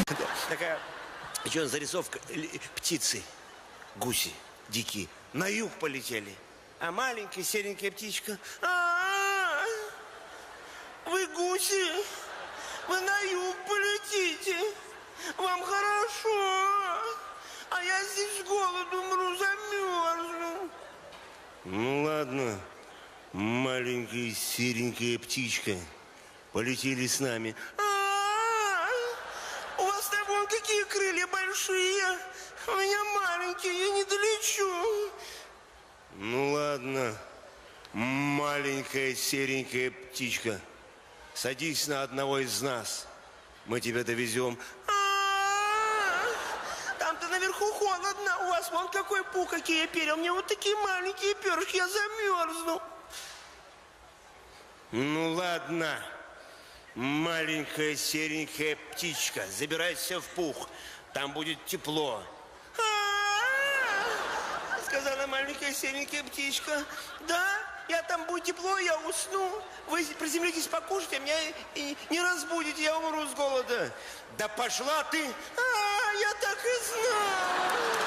Такая, еще зарисовка птицы, гуси дикие, на юг полетели. А маленькая серенькая птичка. Вы гуси, вы на юг полетите. Вам хорошо. А я здесь с голоду умру, замерзну. Ну ладно, маленькая серенькая птичка, полетели с нами. У вас там вон какие крылья большие. У меня маленькие, я не долечу. Ну ладно, маленькая серенькая птичка, садись на одного из нас. Мы тебя довезем. Там-то наверху холодно. У вас вон какой пух, какие перья. У меня вот такие маленькие перышки, я замерзну. Ну ладно, маленькая серенькая птичка, забирайся в пух. Там будет тепло. Сказала маленькая серенькая птичка. Да, я там будет тепло, я усну. Вы приземлитесь покушать, а меня и не разбудите, я умру с голода. Да пошла ты! Я так и знал!